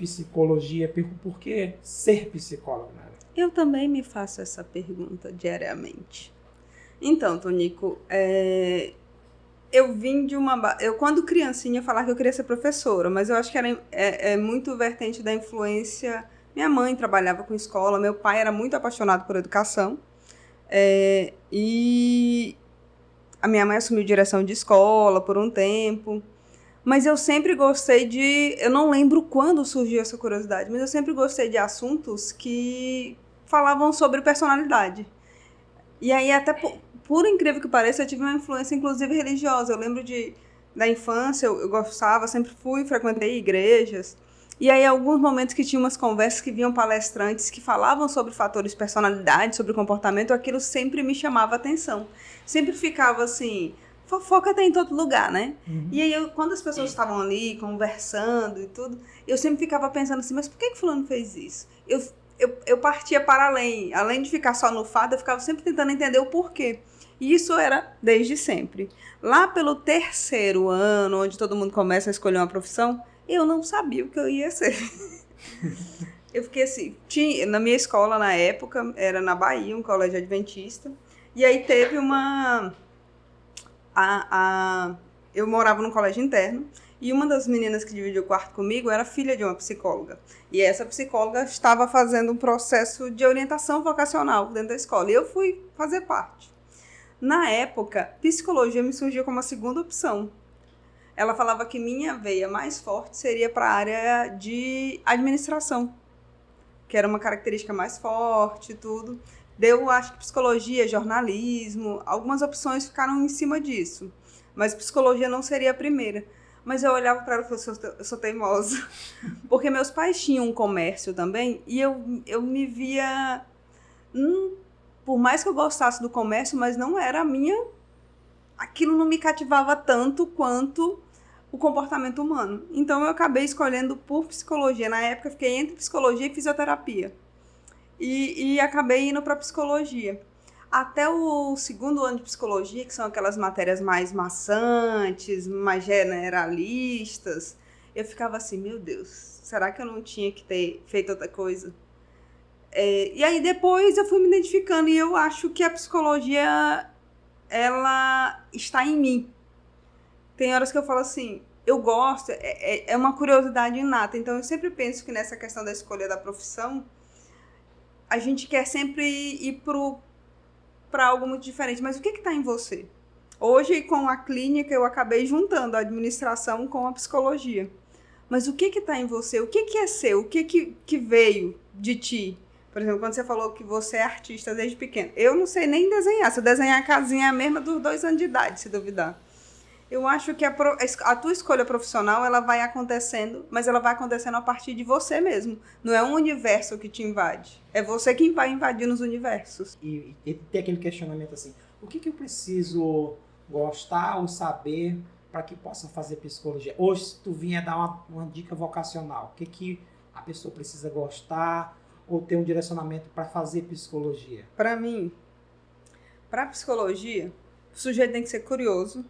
psicologia? Por que ser psicólogo, né? Eu também me faço essa pergunta diariamente. Então, Tonico, eu vim de uma... Eu, quando criancinha, falava que eu queria ser professora, mas eu acho que é muito vertente da influência. Minha mãe trabalhava com escola, meu pai era muito apaixonado por educação, e a minha mãe assumiu direção de escola por um tempo, mas eu sempre gostei de... Eu não lembro quando surgiu essa curiosidade, mas eu sempre gostei de assuntos que falavam sobre personalidade. E aí, até por incrível que pareça, eu tive uma influência, inclusive, religiosa. Eu lembro da infância, eu gostava, sempre frequentei igrejas. E aí, alguns momentos que tinha umas conversas que vinham palestrantes que falavam sobre fatores de personalidade, sobre comportamento, aquilo sempre me chamava a atenção. Sempre ficava assim... Fofoca tem em todo lugar, né? Uhum. E aí, quando as pessoas estavam ali, conversando e tudo, eu sempre ficava pensando assim, mas por que fulano fez isso? Eu partia para além de ficar só no fato, eu ficava sempre tentando entender o porquê. E isso era desde sempre. Lá pelo 3º ano, onde todo mundo começa a escolher uma profissão, eu não sabia o que eu ia ser. Eu fiquei assim, na minha escola na época, era na Bahia, um colégio adventista, e aí teve uma... Eu morava num colégio interno, e uma das meninas que dividiu o quarto comigo era filha de uma psicóloga. E essa psicóloga estava fazendo um processo de orientação vocacional dentro da escola. E eu fui fazer parte. Na época, psicologia me surgiu como a segunda opção. Ela falava que minha veia mais forte seria para a área de administração, que era uma característica mais forte e tudo. Deu, acho que psicologia, jornalismo, algumas opções ficaram em cima disso. Mas psicologia não seria a primeira. Mas eu olhava para ela e falava, eu sou teimosa. Porque meus pais tinham um comércio também, e eu me via... por mais que eu gostasse do comércio, mas não era a minha... Aquilo não me cativava tanto quanto o comportamento humano. Então eu acabei escolhendo por psicologia. Na época eu fiquei entre psicologia e fisioterapia. E acabei indo para psicologia. Até o 2º ano de psicologia, que são aquelas matérias mais maçantes, mais generalistas, eu ficava assim, meu Deus, será que eu não tinha que ter feito outra coisa? E aí depois eu fui me identificando e eu acho que a psicologia, ela está em mim. Tem horas que eu falo assim, eu gosto, é uma curiosidade inata. Então eu sempre penso que nessa questão da escolha da profissão, a gente quer sempre ir para algo muito diferente. Mas o que está em você? Hoje, com a clínica, eu acabei juntando a administração com a psicologia. Mas o que está em você? O que é seu? O que veio de ti? Por exemplo, quando você falou que você é artista desde pequeno. Eu não sei nem desenhar. Se eu desenhar a casinha é a mesma dos 2 anos de idade, se duvidar. Eu acho que a tua escolha profissional, ela vai acontecendo, mas ela vai acontecendo a partir de você mesmo. Não é um universo que te invade. É você quem vai invadindo os universos. E tem aquele questionamento assim, o que eu preciso gostar ou saber para que possa fazer psicologia? Hoje, se tu vier dar uma dica vocacional, o que a pessoa precisa gostar ou ter um direcionamento para fazer psicologia? Para mim, para psicologia, o sujeito tem que ser curioso,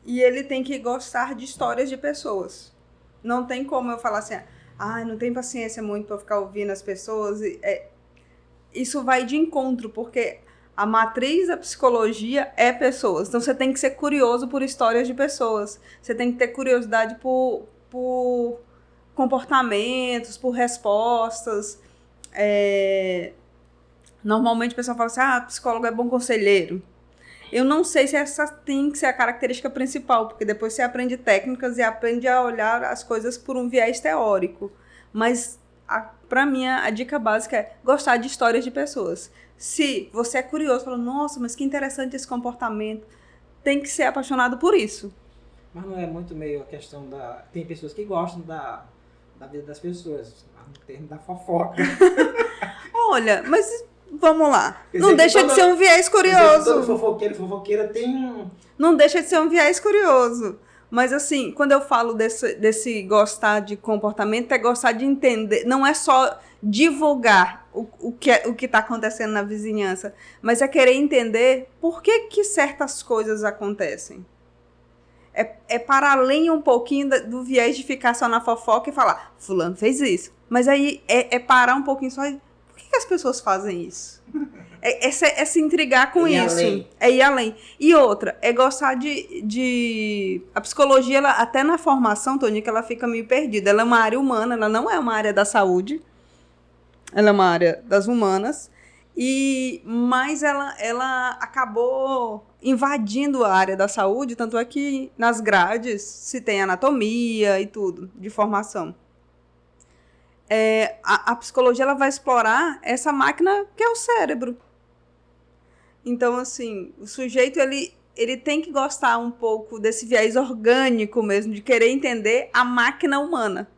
e ele tem que gostar de histórias de pessoas. Não tem como eu falar assim, não tenho paciência muito para ficar ouvindo as pessoas. Isso vai de encontro, porque a matriz da psicologia é pessoas. Então você tem que ser curioso por histórias de pessoas. Você tem que ter curiosidade por comportamentos, por respostas. Normalmente o pessoal fala assim, psicólogo é bom conselheiro. Eu não sei se essa tem que ser a característica principal, porque depois você aprende técnicas e aprende a olhar as coisas por um viés teórico. Mas, para mim, a dica básica é gostar de histórias de pessoas. Se você é curioso, fala, nossa, mas que interessante esse comportamento, tem que ser apaixonado por isso. Mas não é muito meio a questão da... Tem pessoas que gostam da vida das pessoas, no termo da fofoca. Olha, mas... Vamos lá. Não deixa de ser um viés curioso. Todo fofoqueira tem um... Não deixa de ser um viés curioso. Mas, assim, quando eu falo desse gostar de comportamento, é gostar de entender. Não é só divulgar o que está acontecendo na vizinhança, mas é querer entender por que certas coisas acontecem. É para além um pouquinho do viés de ficar só na fofoca e falar, fulano fez isso. Mas aí é parar um pouquinho só e, por que as pessoas fazem isso? É se intrigar com isso. Além. É ir além. E outra, é gostar de... A psicologia, ela, até na formação, Tônica, ela fica meio perdida. Ela é uma área humana, ela não é uma área da saúde. Ela é uma área das humanas. Mas ela acabou invadindo a área da saúde, tanto é que nas grades se tem anatomia e tudo, de formação. A psicologia ela vai explorar essa máquina que é o cérebro. Então, assim, o sujeito ele tem que gostar um pouco desse viés orgânico mesmo, de querer entender a máquina humana.